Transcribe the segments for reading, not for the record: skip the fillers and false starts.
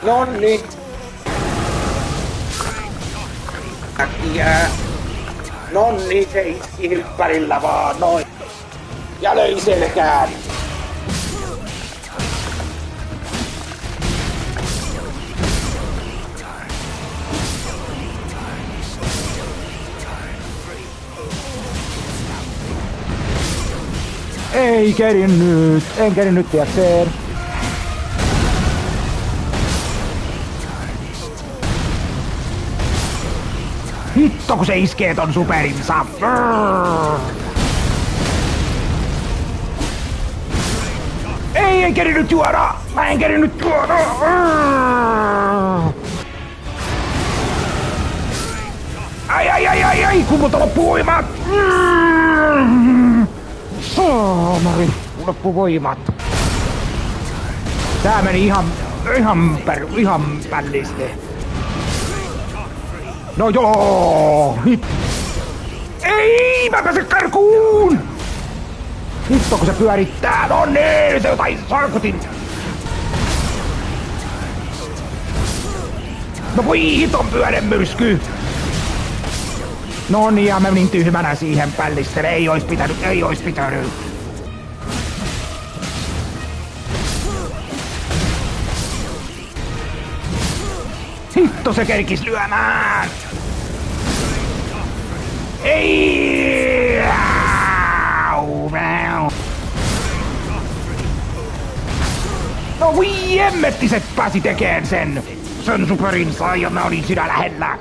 Nonni. Äkkiä. Nonni se iski ympärillä vaan noin. Ja löi selkään. Ei kerinnyt, en kerinnyt tiedäkseen. Hitto kun se iskee ton superinsa. En kerinnyt juoda! Mä en kerinnyt juoda! Ai, kun multa loppuu voimat! Mari, loppu voimat. Tää meni ihan pälliste. No joo! Ei, mä pääsen karkuun! Hitto kun se pyörittää, no niin, se jotain sarkutin. No voi hiton pyörämyrsky! No niin, ja mä menin tyhmänä siihen pällistele, ei ois pitänyt. Hitto se kerkis lyömään! Ei! No voi emmetti se pääsi tekeen sen superinsa ja mä olin siinä lähellä.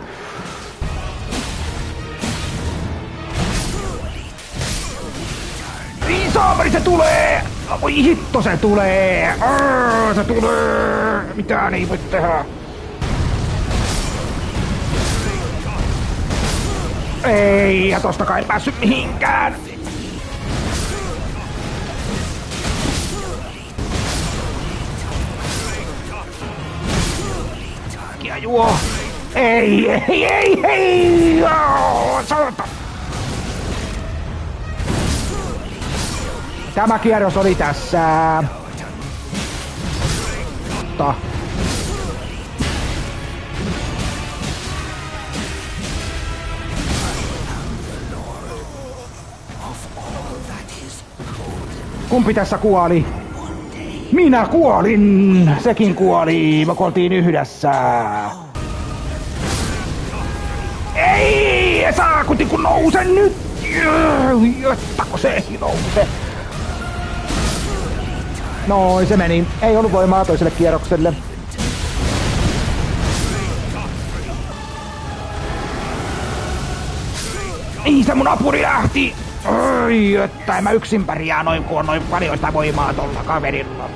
Ei saamari se tulee! Voi hitto se tulee! Se tulee! Mitään ei voi tehdä. Ei, ja tostakaan en päässyt mihinkään. Kia juo. Ei. Saata. Tämä kierros oli tässä. Kumpi tässä kuoli? Minä kuolin! Sekin kuoli! Me kuoltiin yhdessä! Ei! Saakuti kun nouse nyt! Jottako se ei nouse? Noin se meni. Ei ollut voimaa toiselle kierrokselle. Ei se mun apuri lähti! Ai, että en mä yksin pärjää noin, kun on noin paljon sitä voimaa tolla kaverilla.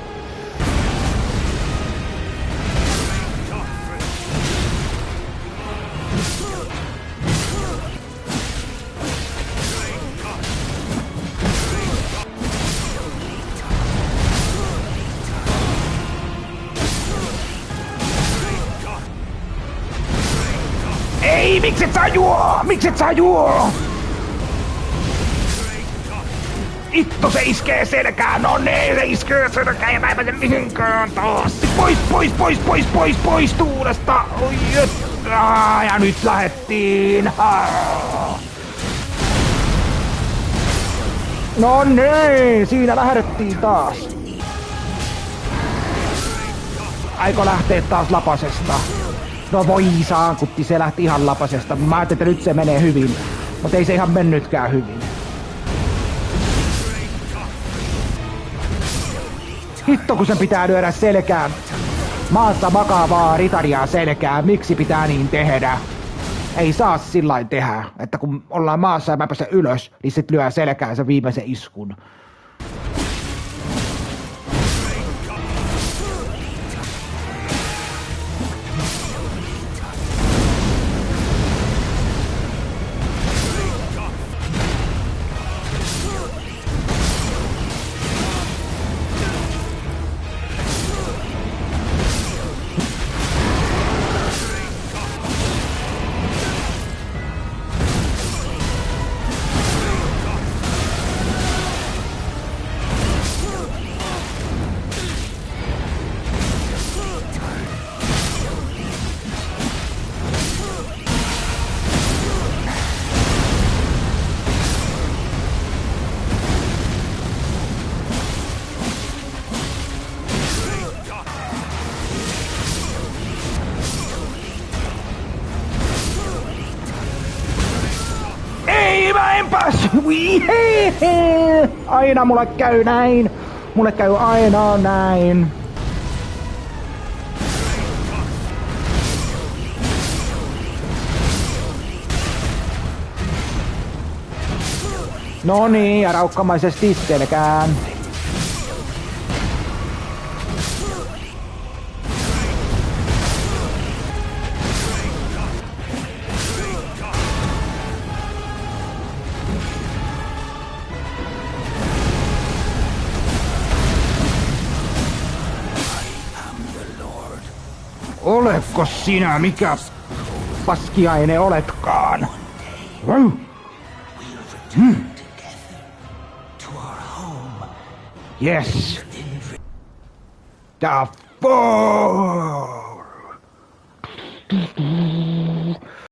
Ei, mikset saa juo? Itto se iskee selkään, no niin, se iskee selkään ja mä en pääse mihinkään taas. Pois tuulesta. Oi, ja nyt lähettiin. No niin, siinä lähdettiin taas. Aiko lähtee taas lapasesta? No voi saankutti, se lähti ihan lapasesta. Mä ajattelin, että nyt se menee hyvin. Mutta ei se ihan mennytkään hyvin. Hitto kun sen pitää lyödä selkään. Maassa makaavaa ritaria selkään. Miksi pitää niin tehdä? Ei saa sillain tehdä, että kun ollaan maassa ja mä pääsen ylös, niin sit lyö selkään sen viimeisen iskun. Aina mulle käy näin. Mulle käy aina näin. No niin, ja raukkamaisesti selkään. Oletko sinä mikä paskiainen oletkaan? Yes. The Four.